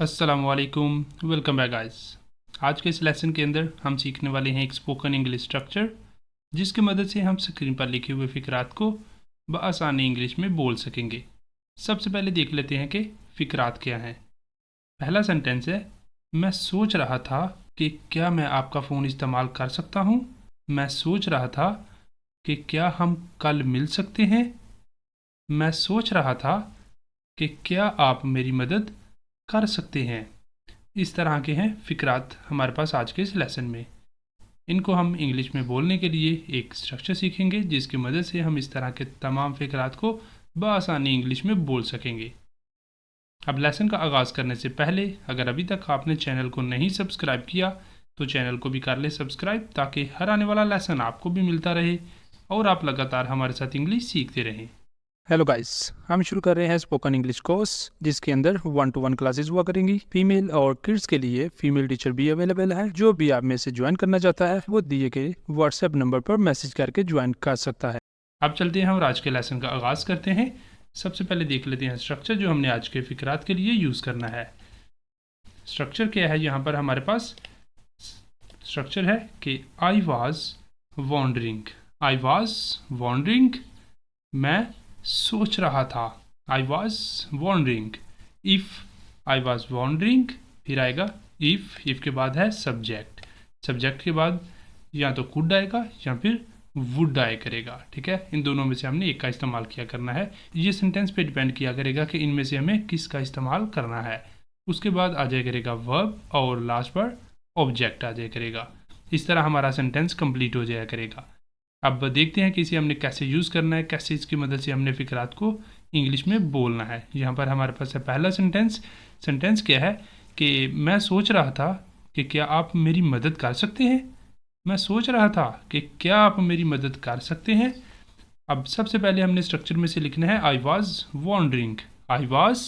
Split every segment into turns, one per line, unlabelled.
अस्सलामुअलैकुम, welcome back guys. आज के इस लेसन के अंदर हम सीखने वाले हैं एक स्पोकन इंग्लिश स्ट्रक्चर, जिसकी मदद से हम स्क्रीन पर लिखे हुए फ़िक्रात को बआसानी इंग्लिश में बोल सकेंगे। सबसे पहले देख लेते हैं कि फ़िक्रात क्या हैं। पहला सेंटेंस है, मैं सोच रहा था कि क्या मैं आपका फ़ोन इस्तेमाल कर सकता हूँ। मैं सोच रहा था कि क्या हम कल मिल सकते हैं। मैं सोच रहा था कि क्या आप मेरी मदद कर सकते हैं। इस तरह के हैं फ़िक्रात हमारे पास आज के इस लेसन में। इनको हम इंग्लिश में बोलने के लिए एक स्ट्रक्चर सीखेंगे, जिसकी मदद से हम इस तरह के तमाम फ़िक्रात को बआसानी इंग्लिश में बोल सकेंगे। अब लेसन का आगाज़ करने से पहले अगर अभी तक आपने चैनल को नहीं सब्सक्राइब किया तो चैनल को भी कर ले सब्सक्राइब, ताकि हर आने वाला लेसन आपको भी मिलता रहे और आप लगातार हमारे साथ इंग्लिश सीखते रहें।
हेलो गाइस, हम शुरू कर रहे हैं स्पोकन इंग्लिश कोर्स, जिसके अंदर 1-to-1 क्लासेस हुआ करेंगी। फीमेल और किड्स के लिए फीमेल टीचर भी अवेलेबल है। जो भी आप में से ज्वाइन करना चाहता है वो दिए गए व्हाट्सएप नंबर पर मैसेज करके ज्वाइन कर सकता है।
अब चलते हैं और आज के लेसन का आगाज़ करते हैं। सबसे पहले देख लेते हैं स्ट्रक्चर जो हमने आज के फ़िक्रात के लिए यूज़ करना है। स्ट्रक्चर क्या है, यहाँ पर हमारे पास स्ट्रक्चर है कि I was wondering. I was wondering, मैं सोच रहा था। I was wondering. If I was wondering, फिर आएगा इफ़ के बाद है सब्जेक्ट। सब्जेक्ट के बाद या तो कुड आएगा या फिर वुड आया करेगा। ठीक है, इन दोनों में से हमने एक का इस्तेमाल किया करना है। ये सेंटेंस पे डिपेंड किया करेगा कि इनमें से हमें किस का इस्तेमाल करना है। उसके बाद आ जाया करेगा वर्ब और लास्ट पर ऑब्जेक्ट आ जाया करेगा। इस तरह हमारा सेंटेंस कंप्लीट हो जाया करेगा। अब देखते हैं कि इसे हमने कैसे यूज़ करना है, कैसे इसकी मदद से हमने फ़िक्रात को इंग्लिश में बोलना है। यहाँ पर हमारे पास है पहला सेंटेंस। सेंटेंस क्या है कि मैं सोच रहा था कि क्या आप मेरी मदद कर सकते हैं। मैं सोच रहा था कि क्या आप मेरी मदद कर सकते हैं। अब सबसे पहले हमने स्ट्रक्चर में से लिखना है I was wondering. I was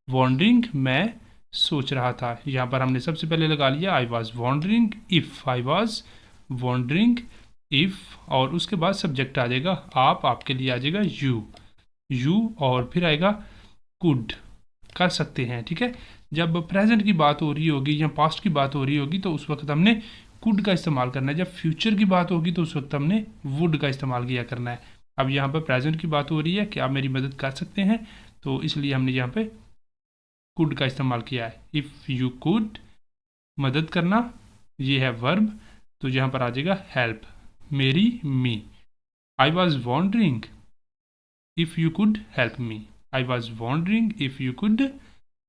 wondering, मैं सोच रहा था। यहाँ पर हमने सबसे पहले लगा लिया I was wondering if. I was wondering if, और उसके बाद सब्जेक्ट आ जाएगा आप, आपके लिए आ जाएगा यू और फिर आएगा कुड, कर सकते हैं। ठीक है, जब प्रेजेंट की बात हो रही होगी या पास्ट की बात हो रही होगी तो उस वक्त हमने कुड का इस्तेमाल करना है। जब फ्यूचर की बात होगी तो उस वक्त हमने वुड का इस्तेमाल किया करना है। अब यहाँ पर प्रेजेंट की बात हो रही है कि आप मेरी मदद कर सकते हैं, तो इसलिए हमने यहाँ पे कुड का इस्तेमाल किया है। इफ़ यू कुड, मदद करना, ये है वर्ब, तो यहाँ पर आ जाएगा हेल्प, मेरी, me. I was wondering if you could help me. I was wondering if you could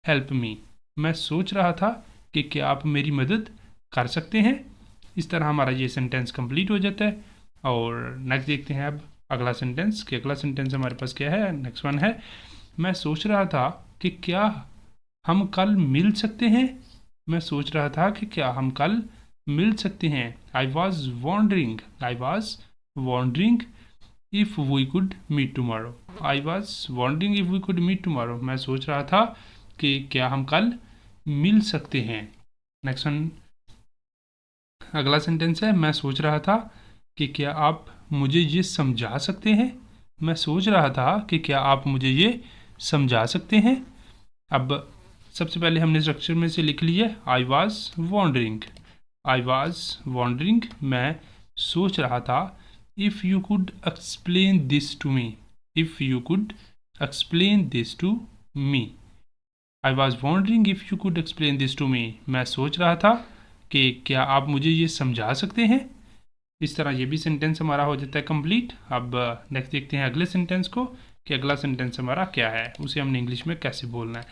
help me, मैं सोच रहा था कि क्या आप मेरी मदद कर सकते हैं। इस तरह हमारा ये सेंटेंस कंप्लीट हो जाता है। और नेक्स्ट देखते हैं अब अगला सेंटेंस कि अगला सेंटेंस हमारे पास क्या है। नेक्स्ट वन है, मैं सोच रहा था कि क्या हम कल मिल सकते हैं। मैं सोच रहा था कि क्या हम कल मिल सकते हैं। I was wondering, I was wondering if we could meet tomorrow. I was wondering if we could meet tomorrow, मैं सोच रहा था कि क्या हम कल मिल सकते हैं। नेक्स्ट वन, अगला सेंटेंस है, मैं सोच रहा था कि क्या आप मुझे ये समझा सकते हैं। मैं सोच रहा था कि क्या आप मुझे ये समझा सकते हैं। अब सबसे पहले हमने स्ट्रक्चर में से लिख लिया I was wondering. I was wondering, मैं सोच रहा था। If you could explain this to me. If you could explain this to me. I was wondering if you could explain this to me, मैं सोच रहा था कि क्या आप मुझे ये समझा सकते हैं। इस तरह ये भी सेंटेंस हमारा हो जाता है कंप्लीट। अब नेक्स्ट देखते हैं अगले सेंटेंस को कि अगला सेंटेंस हमारा क्या है, उसे हमने इंग्लिश में कैसे बोलना है।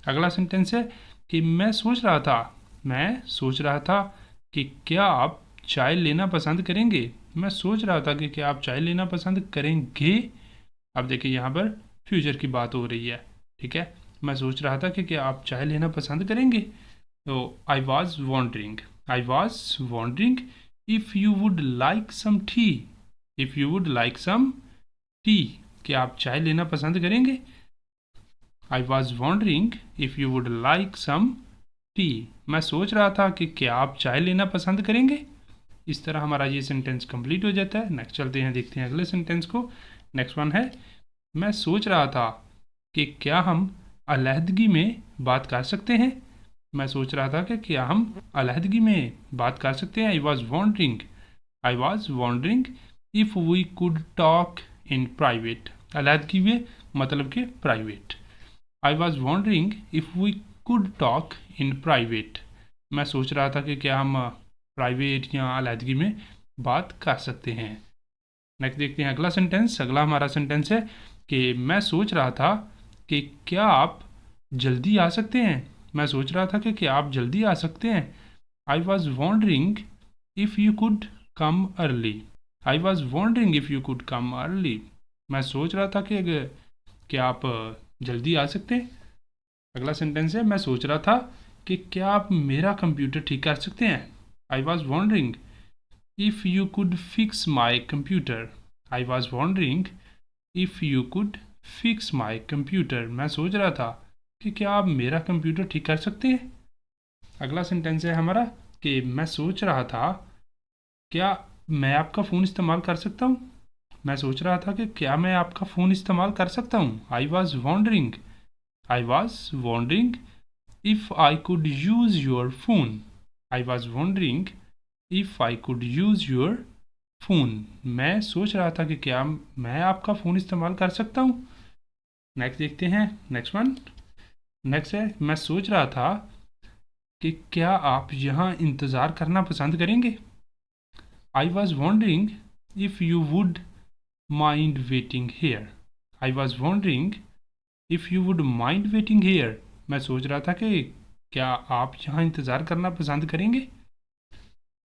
अगला सेंटेंस है कि मैं सोच रहा था कि क्या आप चाय लेना पसंद करेंगे। मैं सोच रहा था कि क्या आप चाय लेना पसंद करेंगे। अब देखिए यहाँ पर फ्यूचर की बात हो रही है। ठीक है, मैं सोच रहा था कि क्या आप चाय लेना पसंद करेंगे। तो I was wondering, I was wondering if you would like some tea. If you would like some tea, क्या आप चाय लेना पसंद करेंगे। I was wondering if you would like some tea, मैं सोच रहा था कि क्या आप चाय लेना पसंद करेंगे। इस तरह हमारा ये सेंटेंस कंप्लीट हो जाता है। नेक्स्ट चलते हैं, देखते हैं अगले सेंटेंस को। नेक्स्ट वन है, मैं सोच रहा था कि क्या हम अलहदगी में बात कर सकते हैं। मैं सोच रहा था कि क्या हम अलहदगी में बात कर सकते हैं। I was wondering if we could talk in private. अलहदगी में मतलब कि private. I was wondering if we could talk in private. मैं सोच रहा था कि क्या हम प्राइवेट या अलहदगी में बात कर सकते हैं। नेक्स्ट देखते हैं अगला सेंटेंस। अगला हमारा सेंटेंस है कि मैं सोच रहा था कि क्या आप जल्दी आ सकते हैं। मैं सोच रहा था कि क्या आप जल्दी आ सकते हैं। I was wondering if you could come early. I was wondering if you could come early. मैं सोच रहा था कि क्या आप जल्दी आ सकते हैं। अगला सेंटेंस है मैं सोच रहा था कि क्या आप मेरा कंप्यूटर ठीक कर सकते हैं। I was wondering if you could fix my computer. I was wondering if you could fix my computer. मैं सोच रहा था कि क्या आप मेरा कंप्यूटर ठीक कर सकते हैं। अगला सेंटेंस है हमारा कि मैं सोच रहा था क्या मैं आपका फ़ोन इस्तेमाल कर सकता हूँ। मैं सोच रहा था कि क्या मैं आपका फ़ोन इस्तेमाल कर सकता हूँ। I was wondering if I could use your phone. I was wondering if I could use your phone. मैं सोच रहा था कि क्या मैं आपका फ़ोन इस्तेमाल कर सकता हूँ। नेक्स्ट देखते हैं नेक्स्ट है मैं सोच रहा था कि क्या आप यहाँ इंतज़ार करना पसंद करेंगे। I was wondering if you would mind waiting here. I was wondering if you would mind waiting here. मैं सोच रहा था कि क्या आप यहाँ इंतज़ार करना पसंद करेंगे।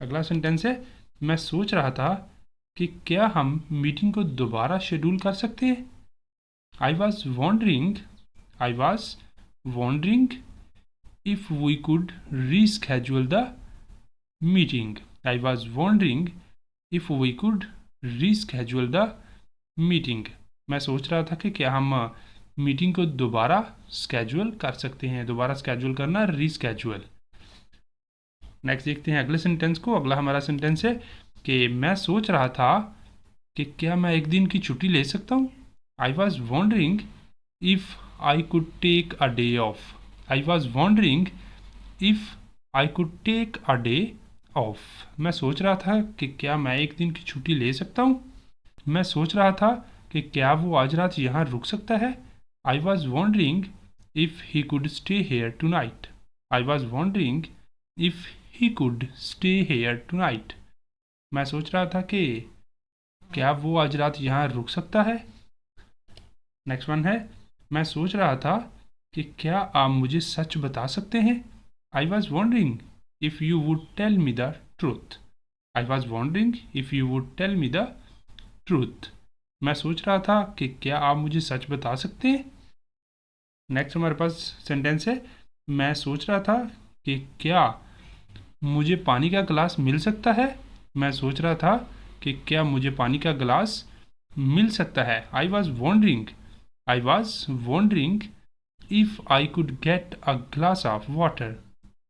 अगला सेंटेंस है मैं सोच रहा था कि क्या हम मीटिंग को दोबारा शेड्यूल कर सकते हैं। I was wondering if we could reschedule the meeting. I was wondering if we could reschedule the meeting. मैं सोच रहा था कि क्या हम मीटिंग को दोबारा स्केड्यूल कर सकते हैं। दोबारा स्केड्यूल करना रीस्केड्यूल। नेक्स्ट देखते हैं अगले सेंटेंस को। अगला हमारा सेंटेंस है कि मैं सोच रहा था कि क्या मैं एक दिन की छुट्टी ले सकता हूँ। I was wondering if I could take a day off. I was wondering if I could take a day off. मैं सोच रहा था कि क्या मैं एक दिन की छुट्टी ले सकता हूँ। मैं सोच रहा था कि क्या वो आज रात यहाँ रुक सकता है। I was wondering if he could stay here tonight. I was wondering if he could stay here tonight. मैं सोच रहा था कि क्या वो आज रात यहाँ रुक सकता है। नेक्स्ट वन है मैं सोच रहा था कि क्या आप मुझे सच बता सकते हैं। I was wondering if you would tell me the truth. I was wondering if you would tell me the truth. मैं सोच रहा था कि क्या आप मुझे सच बता सकते हैं। नेक्स्ट हमारे पास सेंटेंस है मैं सोच रहा था कि क्या मुझे पानी का गिलास मिल सकता है। मैं सोच रहा था कि क्या मुझे पानी का गिलास मिल सकता है। I was wondering if I could get a glass of water.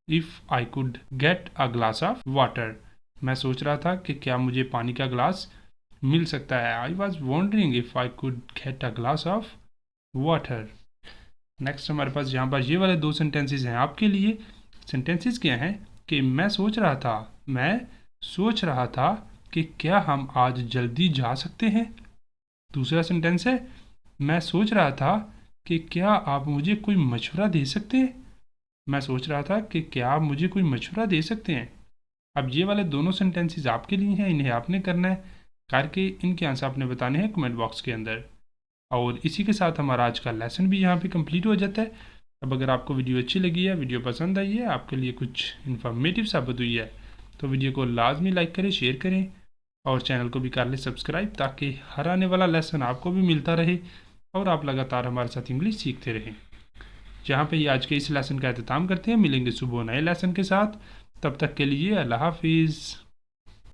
If I could get a glass of water. मैं सोच रहा था कि क्या मुझे पानी का गिलास मिल सकता है। I was wondering if I could get a glass of water. Next हमारे पास यहाँ पर ये वाले दो सेंटेंसेस हैं आपके लिए। सेंटेंसेस क्या हैं कि मैं सोच रहा था कि क्या हम आज जल्दी जा सकते हैं। दूसरा सेंटेंस है मैं सोच रहा था कि क्या आप मुझे कोई मशवरा दे सकते हैं। मैं सोच रहा था कि क्या आप मुझे कोई मशवरा दे सकते हैं। अब ये वाले दोनों सेंटेंसेस आपके लिए हैं, इन्हें आपने करना है। करके इनके आंसर आपने बताने हैं कमेंट बॉक्स के अंदर। और इसी के साथ हमारा आज का लेसन भी यहाँ पे कंप्लीट हो जाता है। अब अगर आपको वीडियो अच्छी लगी है, वीडियो पसंद आई है, आपके लिए कुछ इन्फॉर्मेटिव साबित हुई है, तो वीडियो को लाजमी लाइक करें, शेयर करें और चैनल को भी कर लें सब्सक्राइब, ताकि हर आने वाला लेसन आपको भी मिलता रहे और आप लगातार हमारे साथ इंग्लिश सीखते रहें। जहाँ पे ये आज के इस लेसन का अख्ताम करते हैं। मिलेंगे सुबह नए लेसन के साथ। तब तक के लिए अल्लाह हाफिज़।